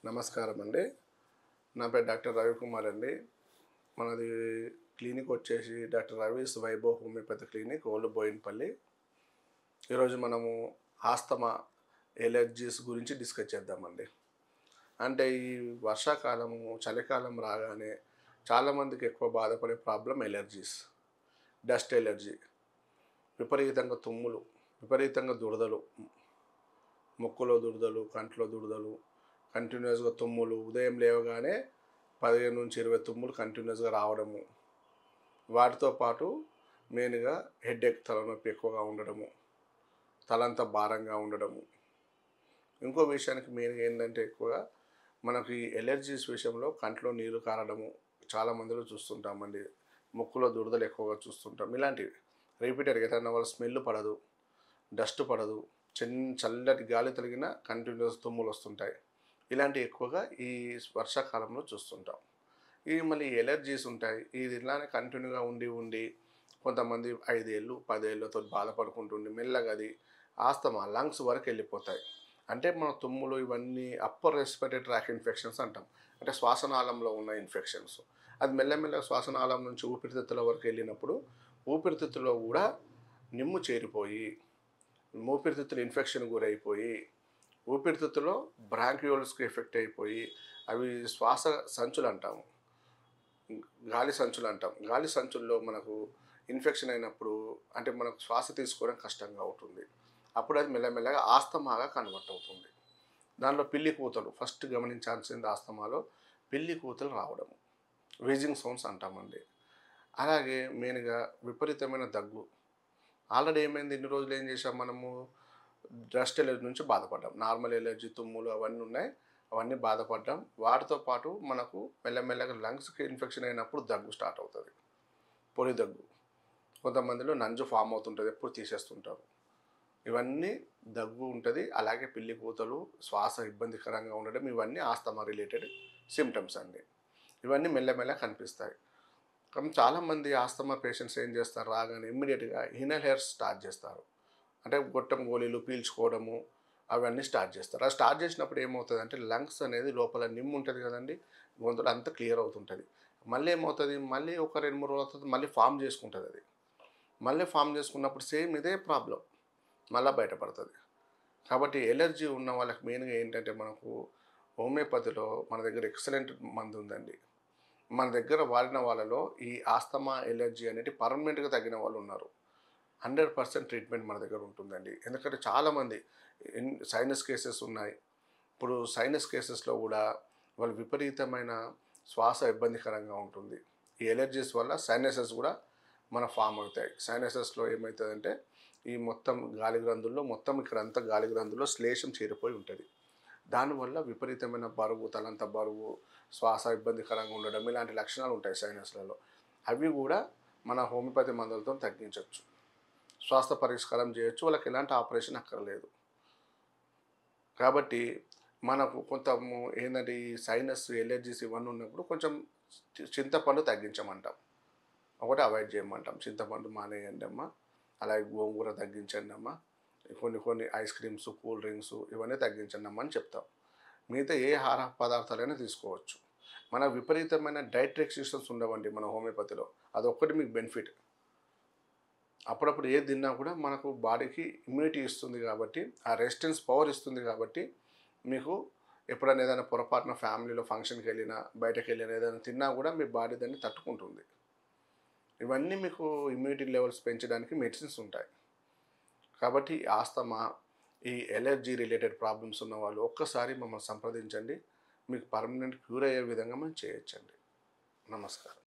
నమస్కారం అండి. నా పేరు డాక్టర్ రవికుమార్ అండి. మనది క్లినిక్ వచ్చేసి doctor Ravi's Vaibhav homeopathy clinic, old Bowenpally. ఈరోజు మనము ఆస్తమా, ఎలర్జీస్ గురించి డిస్కస్ చేద్దామండి. అంటే ఈ వర్షాకాలము, చలికాలం రాగానే చాలామందికి ఎక్కువ బాధపడే ప్రాబ్లం ఎలర్జీస్. డస్ట్ ఎలర్జీ, విపరీతంగా తుమ్ములు, విపరీతంగా దురదలు, ముక్కులో దురదలు, కంట్లో దురదలు, కంటిన్యూస్గా తుమ్ములు, ఉదయం లేవగానే 15 నుంచి 20 తుమ్ములు కంటిన్యూస్గా రావడము. వాటితో పాటు మెయిన్గా హెడేక్, తలనొప్పి ఎక్కువగా ఉండడము, తలంతా భారంగా ఉండడము. ఇంకో విషయానికి మెయిన్గా ఏంటంటే ఎక్కువగా మనకి ఎలర్జీస్ విషయంలో కంట్లో నీరు కారడము చాలామందిలో చూస్తుంటామండి. ముక్కులో దురదలు ఎక్కువగా చూస్తుంటాం. ఇలాంటివి రిపీటెడ్గా ఏదైనా వాళ్ళ స్మెల్ పడదు, డస్ట్ పడదు, చల్లటి గాలి తగిలిన కంటిన్యూస్ తుమ్ములు వస్తుంటాయి. ఇలాంటివి ఎక్కువగా ఈ వర్షాకాలంలో చూస్తుంటాం. ఇవి మళ్ళీ ఎలర్జీస్ ఉంటాయి. ఇది ఇలానే కంటిన్యూగా ఉండి కొంతమంది 5 ఏళ్ళు 10 ఏళ్ళతో బాధపడుకుంటుండి మెల్లగా అది ఆస్తమా లంగ్స్ వరకు వెళ్ళిపోతాయి. అంటే మన తుమ్ములు ఇవన్నీ అప్పర్ రెస్పిరేటరీ ట్రాక్ ఇన్ఫెక్షన్స్ అంటాం. అంటే శ్వాసనాళంలో ఉన్న ఇన్ఫెక్షన్స్. అది మెల్లమెల్లగా శ్వాసనాళం నుంచి ఊపిరితిత్తుల వరకు వెళ్ళినప్పుడు ఊపిరితిత్తులో కూడా నిమ్ము చేరిపోయి ఊపిరితిత్తులు ఇన్ఫెక్షన్ గురైపోయి ఊపిరితిత్తులో బ్రాంక్యూల్స్కి ఎఫెక్ట్ అయిపోయి అవి శ్వాస సంచులు అంటాము, గాలి సంచులు అంటాం. గాలి సంచుల్లో మనకు ఇన్ఫెక్షన్ అయినప్పుడు అంటే మనకు శ్వాస తీసుకోవడం కష్టంగా ఉంటుంది. అప్పుడు అది మెల్లమెల్లగా ఆస్తమాగా కన్వర్ట్ అవుతుంది. దానిలో పిల్లి కూతలు ఫస్ట్ గమనించాల్సింది, ఆస్తమాలో పిల్లి కూతలు రావడము, వీజింగ్ సౌండ్స్ అంటామండి. అలాగే మెయిన్గా విపరీతమైన దగ్గు. ఆల్రెడీ ఏమైంది, ఇన్ని రోజులు ఏం చేసాం మనము, డస్ట్ ఎలర్జీ నుంచి బాధపడ్డాం. నార్మల్ ఎలర్జీ, తుమ్ములు అవన్నీ ఉన్నాయి, అవన్నీ బాధపడ్డాం. వాటితో పాటు మనకు మెల్లమెల్లగా లంగ్స్కి ఇన్ఫెక్షన్ అయినప్పుడు దగ్గు స్టార్ట్ అవుతుంది, పొడి దగ్గు. కొంతమందిలో నంజు ఫామ్ అవుతుంటుంది, ఎప్పుడు తీసేస్తుంటారు. ఇవన్నీ దగ్గు ఉంటుంది. అలాగే పిల్లి కూతలు, శ్వాస ఇబ్బందికరంగా ఉండడం, ఇవన్నీ ఆస్తమా రిలేటెడ్ సిమ్టమ్స్ అండి. ఇవన్నీ మెల్లమెల్ల కనిపిస్తాయి. కానీ చాలామంది ఆస్తమా పేషెంట్స్ ఏం చేస్తారు, రాగానే ఇమ్మీడియట్గా ఇన్హేలర్స్ స్టార్ట్ చేస్తారు. అంటే గొట్టం గోళీలు పీల్చుకోవడము అవన్నీ స్టార్ట్ చేస్తారు. అది స్టార్ట్ చేసినప్పుడు ఏమవుతుంది అంటే లంగ్స్ అనేది లోపల నిమ్ము ఉంటుంది కదండి, గొంతులు అంతా క్లియర్ అవుతుంటుంది. మళ్ళీ ఏమవుతుంది, మళ్ళీ ఒక 2-3 రోజుల తర్వాత మళ్ళీ ఫామ్ చేసుకుంటుంది. అది మళ్ళీ ఫామ్ చేసుకున్నప్పుడు సేమ్ ఇదే ప్రాబ్లం మళ్ళీ బయటపడుతుంది. కాబట్టి ఎలర్జీ ఉన్న వాళ్ళకి మెయిన్గా ఏంటంటే మనకు హోమియోపతిలో మన దగ్గర ఎక్సలెంట్ మందు ఉందండి. మన దగ్గర వాడిన వాళ్ళలో ఈ ఆస్తమా ఎలర్జీ అనేది పర్మనెంట్గా తగ్గిన వాళ్ళు ఉన్నారు. 100% ట్రీట్మెంట్ మన దగ్గర ఉంటుందండి. ఎందుకంటే చాలామంది సైనస్ కేసెస్ ఉన్నాయి. ఇప్పుడు సైనస్ కేసెస్లో కూడా వాళ్ళు విపరీతమైన శ్వాస ఇబ్బందికరంగా ఉంటుంది. ఈ ఎలర్జీస్ వల్ల సైనసెస్ కూడా మన ఫామ్ అవుతాయి. సైనసెస్లో ఏమవుతుందంటే ఈ మొత్తం గాలి గ్రంథుల్లో మొత్తం ఇక్కడంతా గాలి గ్రంథుల్లో శ్లేషం చేరిపోయి ఉంటుంది. దానివల్ల విపరీతమైన బరువు, తలంత బరువు, శ్వాస ఇబ్బందికరంగా ఉండడం, ఇలాంటి లక్షణాలు ఉంటాయి సైనస్లలో. అవి కూడా మన హోమియోపతి మందులతో తగ్గించవచ్చు, శ్వాస పరిష్కారం చేయొచ్చు. వాళ్ళకి ఎలాంటి ఆపరేషన్ అక్కర్లేదు. కాబట్టి మనకు కొంత ఏంటంటే ఈ సైనస్ ఎలర్జీస్ ఇవన్నీ ఉన్నప్పుడు కొంచెం చింతపండు తగ్గించమంటాం, ఒకటి అవాయిడ్ చేయమంటాం. చింతపండు మానేయండి అమ్మ, అలాగే గోంగూర తగ్గించండి అమ్మ, కొన్ని ఐస్ క్రీమ్స్, కూల్ డ్రింక్స్ ఇవన్నీ తగ్గించండి అమ్మ అని చెప్తాం. మిగతా ఏ ఆహార పదార్థాలైనా తీసుకోవచ్చు. మన విపరీతమైన డైట్ రెస్ట్రిక్షన్స్ ఉండవండి మన హోమియోపతిలో. అదొక్కటి మీకు బెనిఫిట్. అప్పుడప్పుడు ఏది తిన్నా కూడా మనకు బాడీకి ఇమ్యూనిటీ ఇస్తుంది కాబట్టి, ఆ రెసిస్టెన్స్ పవర్ ఇస్తుంది కాబట్టి మీకు ఎప్పుడైనా ఏదైనా పొరపాటున ఫ్యామిలీలో ఫంక్షన్కి వెళ్ళినా, బయటకు వెళ్ళినా ఏదైనా తిన్నా కూడా మీ బాడీ దాన్ని తట్టుకుంటుంది. ఇవన్నీ మీకు ఇమ్యూనిటీ లెవెల్స్ పెంచడానికి మెడిసిన్స్ ఉంటాయి. కాబట్టి ఆస్తమా, ఈ ఎలర్జీ రిలేటెడ్ ప్రాబ్లమ్స్ ఉన్న వాళ్ళు ఒక్కసారి మమ్మల్ని సంప్రదించండి. మీకు పర్మనెంట్ క్యూర్ అయ్యే విధంగా మనం చేయొచ్చండి. నమస్కారం.